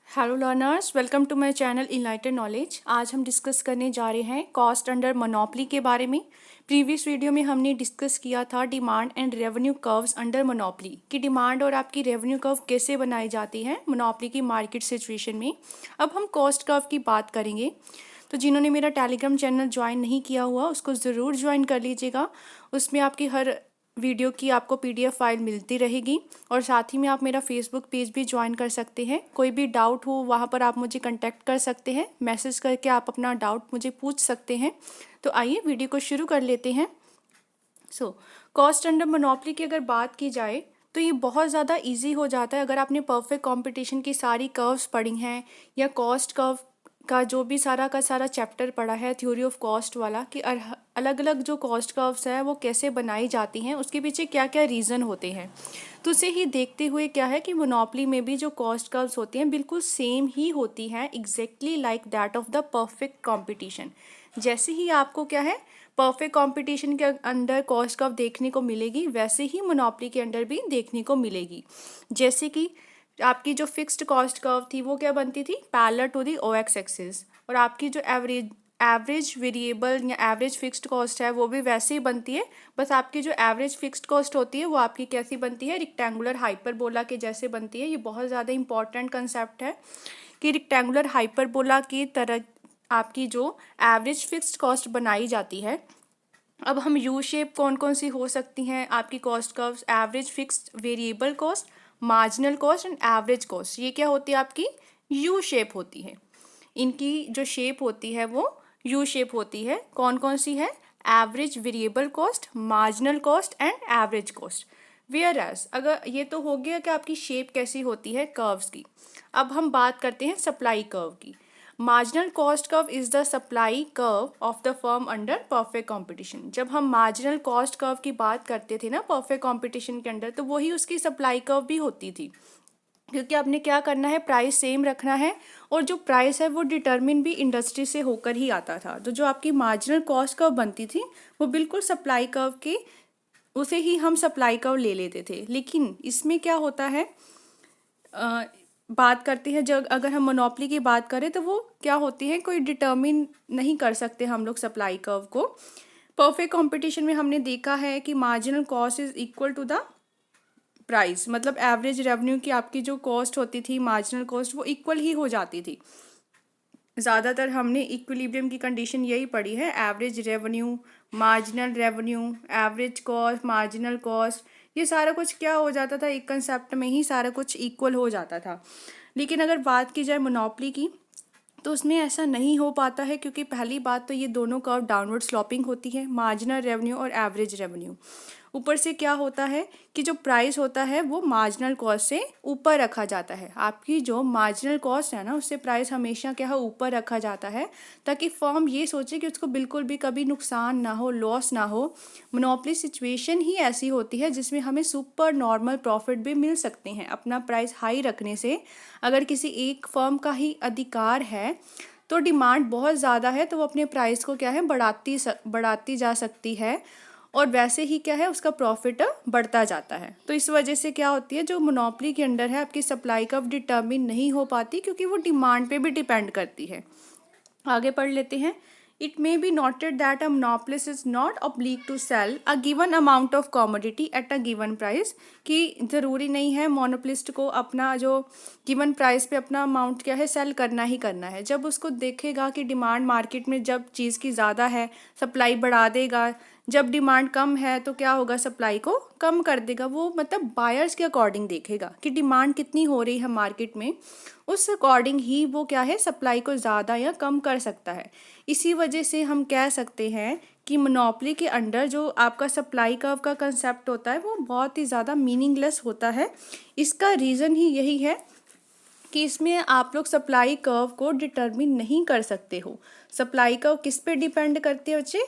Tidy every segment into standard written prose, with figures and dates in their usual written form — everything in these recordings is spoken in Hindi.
Hello learners, welcome to my channel enlightened knowledge. आज हम डिस्कस करने जा रहे हैं कॉस्ट अंडर मोनोपोली के बारे में। प्रीवियस वीडियो में हमने डिस्कस किया था demand and revenue curves under monopoly कि डिमांड और आपकी रेवेन्यू कर्व कैसे बनाई जाती है मोनोपोली की मार्केट सिचुएशन में। अब हम कॉस्ट कर्व की बात करेंगे। तो जिन्होंने मेरा टेलीग्राम चैनल ज्वाइन नहीं किया हुआ उसको ज़रूर ज्वाइन कर लीजिएगा। उसमें आपकी हर वीडियो की आपको पीडीएफ फाइल मिलती रहेगी और साथ ही में आप मेरा फेसबुक पेज भी ज्वाइन कर सकते हैं। कोई भी डाउट हो वहाँ पर आप मुझे कांटेक्ट कर सकते हैं, मैसेज करके आप अपना डाउट मुझे पूछ सकते हैं। तो आइए वीडियो को शुरू कर लेते हैं। कॉस्ट अंडर मोनोपोली की अगर बात की जाए तो ये बहुत ज़्यादा इजी हो जाता है अगर आपने परफेक्ट कंपटीशन की सारी कर्व्स पढ़ी हैं या कॉस्ट कर्व का जो भी सारा का सारा चैप्टर पढ़ा है थ्योरी ऑफ कॉस्ट वाला कि अलग अलग जो कॉस्ट कर्व्स है वो कैसे बनाई जाती हैं, उसके पीछे क्या क्या रीज़न होते हैं। तो उसे ही देखते हुए क्या है कि मोनोपोली में भी जो कॉस्ट कर्व्स होती हैं बिल्कुल सेम ही होती हैं, exactly like that of the perfect competition. जैसे ही आपको क्या है परफेक्ट कंपटीशन के अंडर कॉस्ट कर्व देखने को मिलेगी वैसे ही मोनोपोली के अंडर भी देखने को मिलेगी। जैसे कि आपकी जो फिक्स्ड कॉस्ट कर्व थी वो क्या बनती थी, parallel to the OX axis, और आपकी जो एवरेज वेरिएबल या एवरेज फिक्स्ड कॉस्ट है वो भी वैसे ही बनती है। बस आपकी जो एवरेज फिक्स्ड कॉस्ट होती है वो आपकी कैसी बनती है, रेक्टेंगुलर हाइपरबोला के जैसे बनती है। ये बहुत ज़्यादा इंपॉर्टेंट कंसेप्ट है कि रेक्टेंगुलर हाइपरबोला की तरह आपकी जो एवरेज फिक्स्ड कॉस्ट बनाई जाती है। अब हम यू शेप कौन कौन सी हो सकती हैं आपकी cost curves, average fixed variable cost, marginal cost and average cost. ये क्या होती है आपकी यू शेप होती है। इनकी जो शेप होती है वो यू शेप होती है। कौन कौन सी है, average variable cost, marginal cost and average cost. Whereas अगर ये तो हो गया कि आपकी शेप कैसी होती है कर्व्स की। अब हम बात करते हैं सप्लाई कर्व की। Marginal cost curve is the supply curve of the firm under perfect competition. जब हम मार्जिनल कॉस्ट कर्व की बात करते थे ना परफेक्ट कंपटीशन के अंडर, तो वही उसकी सप्लाई कर्व भी होती थी, क्योंकि आपने क्या करना है, प्राइस सेम रखना है और जो प्राइस है वो डिटरमिन भी इंडस्ट्री से होकर ही आता था। तो जो आपकी मार्जिनल कॉस्ट कर्व बनती थी वो बिल्कुल सप्लाई कर्व के उसे ही हम सप्लाई कर्व ले लेते थे। लेकिन इसमें क्या होता है, बात करते हैं जब अगर हम मोनोपोली की बात करें तो वो क्या होती है, कोई डिटर्मिन नहीं कर सकते हम लोग सप्लाई कर्व को। परफेक्ट कंपटीशन में हमने देखा है कि marginal cost is equal to the price, मतलब एवरेज रेवेन्यू की आपकी जो कॉस्ट होती थी मार्जिनल कॉस्ट वो इक्वल ही हो जाती थी। ज़्यादातर हमने इक्विलिब्रियम की कंडीशन यही पढ़ी है, average revenue, marginal revenue, average cost, marginal cost, ये सारा कुछ क्या हो जाता था, एक कंसेप्ट में ही सारा कुछ इक्वल हो जाता था। लेकिन अगर बात की जाए मोनोपोली की तो उसमें ऐसा नहीं हो पाता है, क्योंकि पहली बात तो ये दोनों कर्व डाउनवर्ड स्लोपिंग होती है, मार्जिनल रेवेन्यू और एवरेज रेवेन्यू। ऊपर से क्या होता है कि जो प्राइस होता है वो मार्जिनल कॉस्ट से ऊपर रखा जाता है। आपकी जो मार्जिनल कॉस्ट है ना उससे प्राइस हमेशा क्या है ऊपर रखा जाता है, ताकि फर्म ये सोचे कि उसको बिल्कुल भी कभी नुकसान ना हो, लॉस ना हो। मोनोपोली सिचुएशन ही ऐसी होती है जिसमें हमें सुपर नॉर्मल प्रॉफिट भी मिल सकते हैं अपना प्राइस हाई रखने से। अगर किसी एक फर्म का ही अधिकार है तो डिमांड बहुत ज़्यादा है तो वो अपने प्राइस को क्या है बढ़ाती जा सकती है, और वैसे ही क्या है उसका प्रॉफिट बढ़ता जाता है। तो इस वजह से क्या होती है, जो मोनोपोली के अंडर है आपकी सप्लाई कर्व डिटर्मिन नहीं हो पाती, क्योंकि वो डिमांड पे भी डिपेंड करती है। आगे पढ़ लेते हैं। It may be noted that a monopolist is not obliged to sell a given amount of commodity at a given price, कि ज़रूरी नहीं है मोनोपोलिस्ट को अपना जो गिवन प्राइस पे अपना अमाउंट क्या है सेल करना ही करना है। जब उसको देखेगा कि डिमांड मार्केट में जब चीज़ की ज़्यादा है सप्लाई बढ़ा देगा, जब डिमांड कम है तो क्या होगा, सप्लाई को कम कर देगा। वो मतलब बायर्स के अकॉर्डिंग देखेगा कि डिमांड कितनी हो रही है मार्केट में, उस अकॉर्डिंग ही वो क्या है सप्लाई को ज़्यादा या कम कर सकता है। इसी वजह से हम कह सकते हैं कि मोनोपोली के अंडर जो आपका सप्लाई कर्व का कंसेप्ट होता है वो बहुत ही ज़्यादा मीनिंगलेस होता है। इसका रीज़न ही यही है कि इसमें आप लोग सप्लाई कर्व को डिटर्मिन नहीं कर सकते हो। सप्लाई कर्व किस पे डिपेंड करती है बच्चे,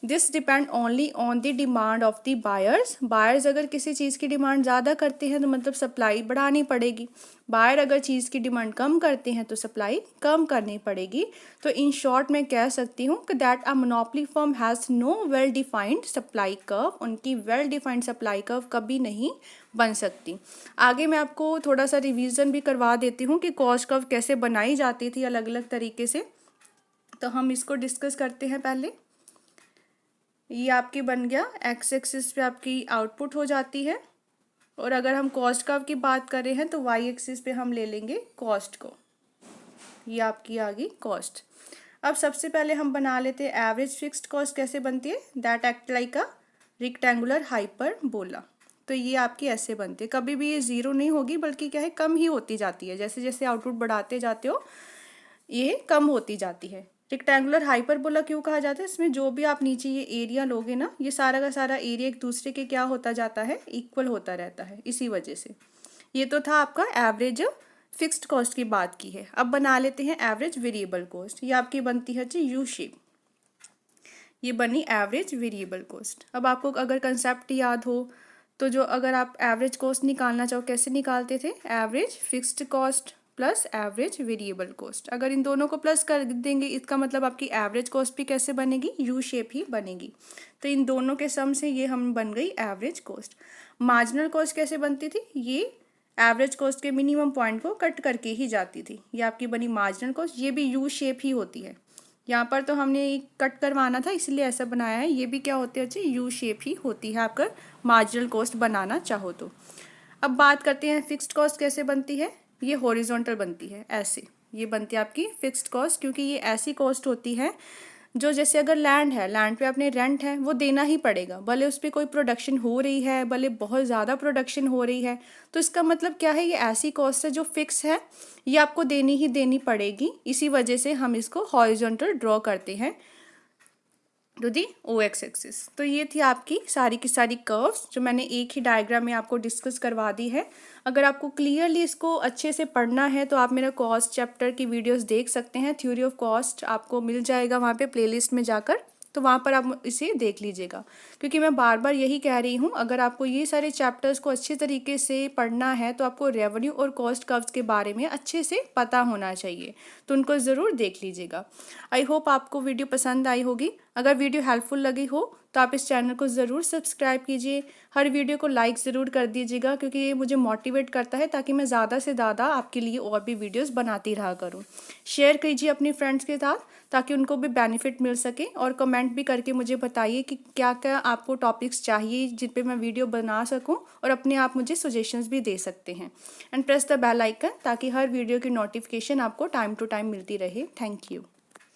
this depend only on the demand of the buyers. Buyers अगर किसी चीज़ की डिमांड ज़्यादा करते हैं तो मतलब सप्लाई बढ़ानी पड़ेगी, बायर अगर चीज़ की डिमांड कम करते हैं तो सप्लाई कम करनी पड़ेगी। तो इन शॉर्ट मैं कह सकती हूँ कि that a monopoly firm has no well defined supply curve. उनकी वेल डिफाइंड सप्लाई कर्व कभी नहीं बन सकती। आगे मैं आपको थोड़ा सा रिवीजन भी करवा देती हूँ कि कॉस्ट कर्व कैसे बनाई जाती थी अलग अलग तरीके से। तो हम इसको डिस्कस करते हैं पहले। ये आपकी बन गया, एक्स एक्सिस पे आपकी आउटपुट हो जाती है, और अगर हम कॉस्ट कर्व की बात कर रहे हैं तो वाई एक्सिस पे हम ले लेंगे कॉस्ट को। ये आपकी आ गई कॉस्ट। अब सबसे पहले हम बना लेते हैं एवरेज फिक्स्ड कॉस्ट कैसे बनती है। That act like a rectangular hyperbola. तो ये आपकी ऐसे बनती है, कभी भी ये ज़ीरो नहीं होगी बल्कि क्या है कम ही होती जाती है, जैसे जैसे आउटपुट बढ़ाते जाते हो ये कम होती जाती है। रेक्टेंगुलर हाइपरबोला क्यों कहा जाता है, इसमें जो भी आप नीचे ये एरिया लोगे ना, ये सारा का सारा एरिया एक दूसरे के क्या होता जाता है, इक्वल होता रहता है, इसी वजह से। ये तो था आपका एवरेज फिक्स्ड कॉस्ट की बात की है। अब बना लेते हैं एवरेज वेरिएबल कॉस्ट। ये आपकी बनती है जी यू शेप। ये बनी एवरेज वेरिएबल कॉस्ट। अब आपको अगर कंसेप्ट याद हो तो जो अगर आप एवरेज कॉस्ट निकालना चाहो कैसे निकालते थे, average fixed cost plus average variable cost. अगर इन दोनों को प्लस कर देंगे इसका मतलब आपकी एवरेज कॉस्ट भी कैसे बनेगी, यू शेप ही बनेगी। तो इन दोनों के सम से ये हम बन गई एवरेज कॉस्ट। मार्जिनल कॉस्ट कैसे बनती थी, ये एवरेज कॉस्ट के मिनिमम पॉइंट को कट करके ही जाती थी। ये आपकी बनी मार्जिनल कॉस्ट। ये भी यू शेप ही होती है, यहाँ पर तो हमने कट करवाना था इसलिए ऐसा बनाया है। ये भी क्या होती है अच्छी यू शेप ही होती है अगर मार्जिनल कॉस्ट बनाना चाहो तो। अब बात करते हैं फिक्स्ड कॉस्ट कैसे बनती है। ये हॉरिजॉन्टल बनती है ऐसे, ये बनती है आपकी फिक्स्ड कॉस्ट, क्योंकि ये ऐसी कॉस्ट होती है जो जैसे अगर लैंड है, लैंड पे अपने रेंट है, वो देना ही पड़ेगा, भले उस पर कोई प्रोडक्शन हो रही है, भले बहुत ज़्यादा प्रोडक्शन हो रही है। तो इसका मतलब क्या है, ये ऐसी कॉस्ट है जो फिक्स है, ये आपको देनी ही देनी पड़ेगी। इसी वजह से हम इसको हॉरिजॉन्टल ड्रॉ करते हैं to the O X axis. तो ये थी आपकी सारी की सारी कर्व्स जो मैंने एक ही डायग्राम में आपको डिस्कस करवा दी है। अगर आपको क्लियरली इसको अच्छे से पढ़ना है तो आप मेरा कॉस्ट चैप्टर की वीडियोस देख सकते हैं। थ्योरी ऑफ कॉस्ट आपको मिल जाएगा वहाँ पे प्लेलिस्ट में जाकर, तो वहाँ पर आप इसे देख लीजिएगा। क्योंकि मैं बार बार यही कह रही हूँ, अगर आपको ये सारे चैप्टर्स को अच्छे तरीके से पढ़ना है तो आपको रेवेन्यू और कॉस्ट कर्व्स के बारे में अच्छे से पता होना चाहिए, तो उनको ज़रूर देख लीजिएगा। आई होप आपको वीडियो पसंद आई होगी। अगर वीडियो हेल्पफुल लगी हो तो आप इस चैनल को ज़रूर सब्सक्राइब कीजिए, हर वीडियो को लाइक ज़रूर कर दीजिएगा, क्योंकि ये मुझे मोटिवेट करता है ताकि मैं ज़्यादा से ज़्यादा आपके लिए और भी वीडियोस बनाती रहा करूँ। शेयर कीजिए अपने फ्रेंड्स के साथ ताकि उनको भी बेनिफिट मिल सके, और कमेंट भी करके मुझे बताइए कि क्या क्या आपको टॉपिक्स चाहिए जिन पे मैं वीडियो बना सकूं, और अपने आप मुझे सजेशंस भी दे सकते हैं। And press the bell icon ताकि हर वीडियो की नोटिफिकेशन आपको टाइम टू टाइम मिलती रहे। Thank you.